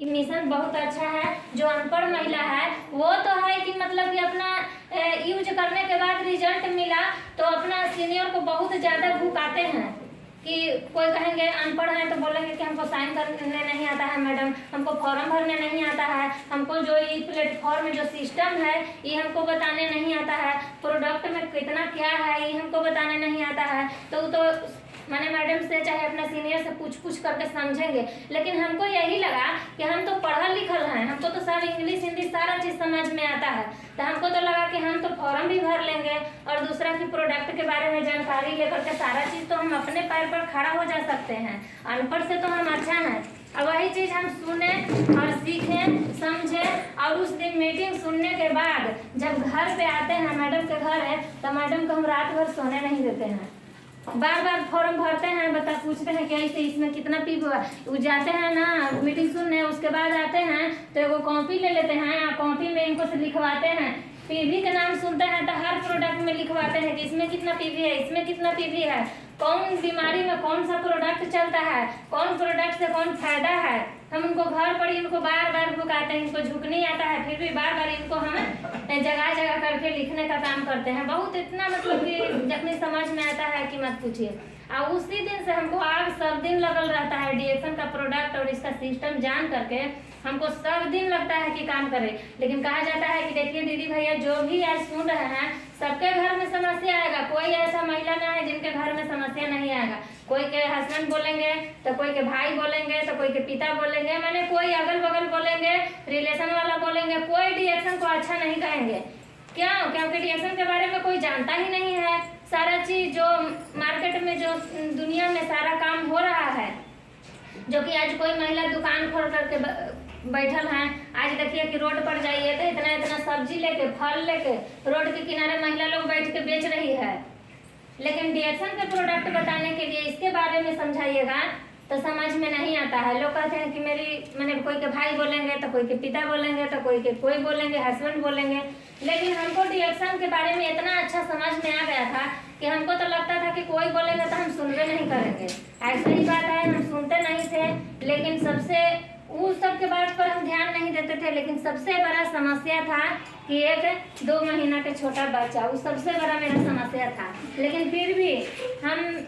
Mission बहुत अच्छा है। जो अनपढ़ महिला है वो तो है कि मतलब कि अपना यूज करने के बाद रिजल्ट मिला तो अपना सीनियर को बहुत ज़्यादा भुकाते हैं कि कोई कहेंगे अनपढ़ है तो बोलेंगे कि हमको साइन करने नहीं आता है मैडम, हमको फॉर्म भरने नहीं आता है, हमको जो ये प्लेटफॉर्म जो सिस्टम है ये हमको बताने नहीं आता है, प्रोडक्ट में कितना क्या है ये हमको बताने नहीं आता है। तो मैंने मैडम से चाहे अपना सीनियर से पूछ करके समझेंगे। लेकिन हमको यही लगा कि हम तो पढ़ल लिखल हैं, हमको तो सब इंग्लिश हिंदी सारा चीज़ समझ में आता है, तो हमको तो लगा कि हम तो फॉर्म भी भर लेंगे और दूसरा की प्रोडक्ट के बारे में जानकारी लेकर के सारा चीज़ तो हम अपने पैर पर खड़ा हो जा सकते हैं। अनपढ़ से तो हम अच्छा हैं। अब वही चीज़ हम सुने और सीखें समझें और उस दिन मीटिंग सुनने के बाद जब घर पे आते हैं, मैडम के घर है, तो मैडम को हम रात भर सोने नहीं देते हैं। बार बार फॉर्म भरते हैं, पूछते हैं कि ऐसे इसमें कितना पी हुआ, वो जाते हैं ना मीटिंग सुनने, उसके बाद आते हैं तो एगो कॉपी ले लेते हैं और कॉपी में इनको से लिखवाते हैं। पीवी का नाम सुनते हैं तो हर प्रोडक्ट में लिखवाते हैं कि इसमें कितना पीवी है, इसमें कितना पीवी है, कौन बीमारी में कौन सा प्रोडक्ट चलता है, कौन प्रोडक्ट से कौन फायदा है। हम उनको घर पर इनको बार बार भुकाते हैं, इनको झुक नहीं आता है, फिर भी बार बार इनको हम जगह जगह करके लिखने का काम करते हैं। बहुत इतना मतलब कि जब समझ में आता है कि मत पूछिए। और उसी दिन से हमको आग सब दिन लगल रहता है डीएक्शन का प्रोडक्ट और इसका सिस्टम जान करके हमको सब दिन लगता है कि काम करें। लेकिन कहा जाता है कि देखिए दीदी भैया जो भी आज सुन रहे हैं सबके घर में समस्या आएगा, कोई ऐसा महिला ना है जिनके घर में समस्या नहीं आएगा। कोई के हस्बैंड बोलेंगे तो कोई के भाई बोलेंगे तो कोई के पिता बोलेंगे, मैंने कोई अगल बगल बोलेंगे, रिलेशन वाला बोलेंगे, कोई डीएक्शन को अच्छा नहीं कहेंगे। क्यों? क्योंकि डीएक्शन के बारे में कोई जानता ही नहीं है। सारा चीज जो मार्केट में जो दुनिया में सारा काम हो रहा है, जो कि आज कोई महिला दुकान खोल करके बैठल हैं, आज देखिए कि रोड पर जाइए तो इतना इतना सब्जी लेके फल लेके रोड के किनारे महिला लोग बैठ के बेच रही है। लेकिन डीएक्शन के प्रोडक्ट बताने के लिए इसके बारे में समझाइएगा तो समझ में नहीं आता है। लोग कहते हैं कि मैंने कोई के भाई बोलेंगे तो कोई के पिता बोलेंगे तो कोई बोलेंगे हस्बैंड बोलेंगे। लेकिन हमको डीएक्शन के बारे में इतना अच्छा समझ में आ गया था कि हमको तो लगता था कि कोई बोलेगा तो हम सुनते नहीं करेंगे। ऐसा ही बात है, हम सुनते नहीं थे। लेकिन सबसे उस सब के बात पर हम ध्यान नहीं देते थे। लेकिन सबसे बड़ा समस्या था कि एक 2 महीना का छोटा बच्चा, वो सबसे बड़ा मेरा समस्या था। लेकिन फिर भी हम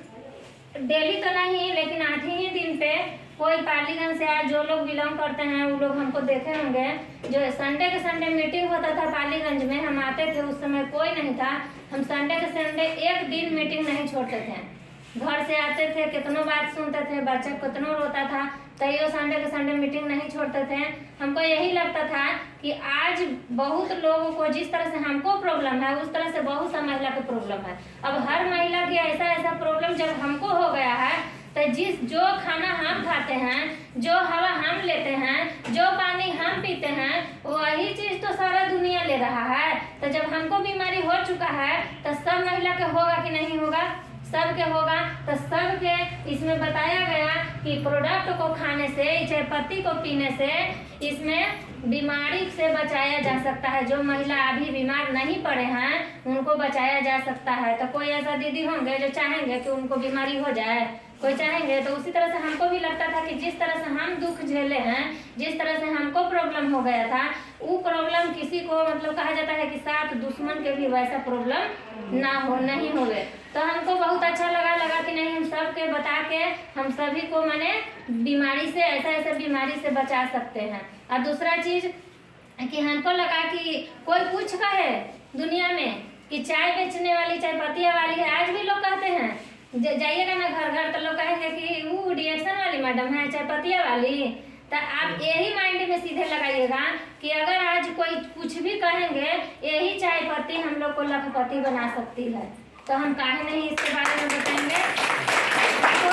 डेली तो नहीं, लेकिन 8 ही दिन पे कोई पालीगंज से आज जो लोग बिलोंग करते हैं वो लोग हमको देखे होंगे, जो संडे के संडे मीटिंग होता था पालीगंज में, हम आते थे, उस समय कोई नहीं था। हम संडे के संडे एक दिन मीटिंग नहीं छोड़ते थे। घर से आते थे, कितनों बात सुनते थे, बच्चा कितनों रोता था, तैयो संडे के संडे मीटिंग नहीं छोड़ते थे। हमको यही लगता था कि आज बहुत लोगों को जिस तरह से हमको प्रॉब्लम है उस तरह से बहुत सा महिला को प्रॉब्लम है। अब हर महिला की ऐसा प्रॉब्लम जब हमको हो गया है तो जो खाना हम खाते हैं, जो हवा हम लेते हैं, जो पानी हम पीते हैं, वही चीज तो सारा दुनिया ले रहा है। तो जब हमको बीमारी हो चुका है तो सब महिला के होगा कि नहीं होगा? सबके होगा। तो सबके इसमें बताया गया कि प्रोडक्ट को खाने से, चाय पत्ती को पीने से इसमें बीमारी से बचाया जा सकता है। जो महिला अभी बीमार नहीं पड़े हैं उनको बचाया जा सकता है। तो कोई ऐसा दीदी होंगे जो चाहेंगे कि उनको बीमारी हो जाए? कोई चाहेंगे? तो उसी तरह से हमको भी लगता था कि जिस तरह से हम दुख झेले हैं, जिस तरह से हमको प्रॉब्लम हो गया था, वो प्रॉब्लम किसी को मतलब कहा जाता है कि 7 दुश्मन के भी वैसा प्रॉब्लम नहीं हो गए। तो हमको बहुत अच्छा लगा कि नहीं, हम सबके बता के हम सभी को माने बीमारी से, ऐसा बीमारी से बचा सकते हैं। और दूसरा चीज कि हमको लगा कि कोई कुछ कहे दुनिया में कि चाय बेचने वाली, चाय पत्तियाँ वाली है, आज भी लोग कहते हैं, जाइएगा ना घर घर तो लोग कहेंगे कि वो डीएक्शन वाली मैडम है, चाय पत्तियाँ वाली। तो आप यही माइंड में सीधे लगाइएगा कि अगर आज कोई कुछ भी कहेंगे, यही चाय पत्ती हम लोग को लखपति बना सकती है। तो हम काहे नहीं इसके बारे में बताएंगे। तो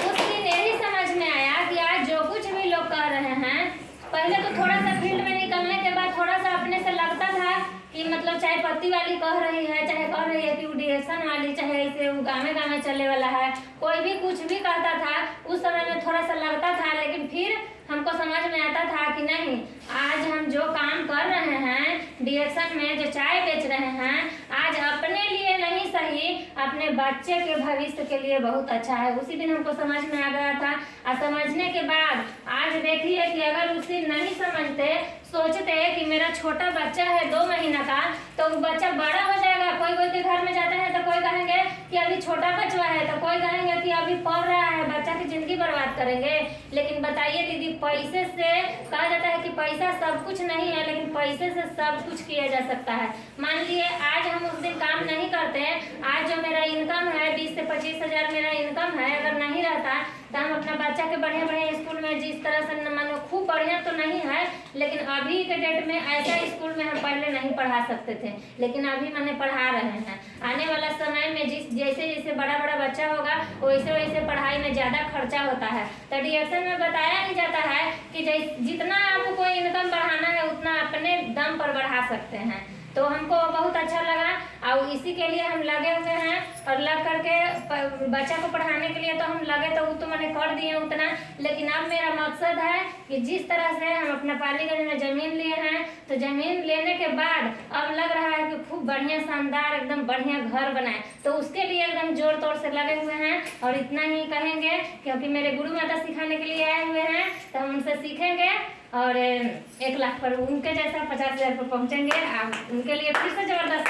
उस दिन यही समझ में आया कि आज जो कुछ भी लोग कह रहे हैं, पहले तो थोड़ा सा फील्ड में निकलने के बाद थोड़ा सा अपने से लगता था कि मतलब चाय पत्ती वाली कह रही है, चाहे कह रही है कि वो डीएक्शन वाली, चाहे ऐसे वो गाँव चलने वाला है, कोई भी कुछ भी कहता था, उस समय में थोड़ा सा लगता था। लेकिन फिर हमको समझ में आता था कि नहीं, आज हम जो काम कर रहे हैं डीएक्शन में, जो चाय बेच रहे हैं, आज अपने लिए नहीं सही, अपने बच्चे के भविष्य के लिए बहुत अच्छा है। उसी दिन हमको समझ में आ गया था। और समझने के बाद आज देखिए कि अगर उसे नहीं समझते, सोचते कि मेरा छोटा बच्चा है 2 महीना का, तो वो बच्चा बड़ा हो जाएगा। कोई कोई के घर में जाते हैं तो कोई कहेंगे कि अभी छोटा बच्चा है, तो कोई कहेंगे कि अभी पढ़ रहा है, बच्चा की जिंदगी बर्बाद करेंगे। लेकिन बताइए दीदी, पैसे से कहा जाता है कि पैसा सब कुछ नहीं है, लेकिन पैसे से सब कुछ किया जा सकता है। मान लीजिए आज हम उस दिन काम नहीं करते हैं, आज जो मेरा इनकम है 20 से 25 हजार मेरा इनकम है, अगर नहीं रहता तो हम अपना बच्चा के बढ़िया बढ़िया स्कूल में, जिस तरह से मानो खूब बढ़िया तो नहीं है, लेकिन अभी के डेट में ऐसा स्कूल में हम पहले नहीं पढ़ा सकते थे, लेकिन अभी मैंने पढ़ा रहे हैं। आने वाला समय में जैसे जैसे बड़ा बड़ा बच्चा होगा वैसे वैसे पढ़ाई में ज़्यादा खर्चा होता है। तो डिएक्शन में बताया ही जाता है कि जितना आपको इनकम बढ़ाना है उतना अपने दम पर बढ़ा सकते हैं। तो हमको बहुत अच्छा लगा और इसी के लिए हम लगे हुए हैं, और लग करके बच्चा को पढ़ाने के लिए तो हम लगे, तो वो तो मैंने कर दिए उतना। लेकिन अब मेरा मकसद है कि जिस तरह से हम अपना पालीगंज में ज़मीन लिए हैं, तो ज़मीन लेने के बाद अब लग रहा है कि खूब बढ़िया शानदार एकदम बढ़िया घर बनाए, तो उसके लिए एकदम जोर तोड़ से लगे हुए हैं। और इतना ही कहेंगे क्योंकि मेरे गुरु माता सिखाने के लिए आए हुए हैं, तो हम उनसे सीखेंगे और 1 लाख पर उनके जैसा 50 हजार पर पहुँचेंगे। आप उनके लिए फिर से ज़बरदस्त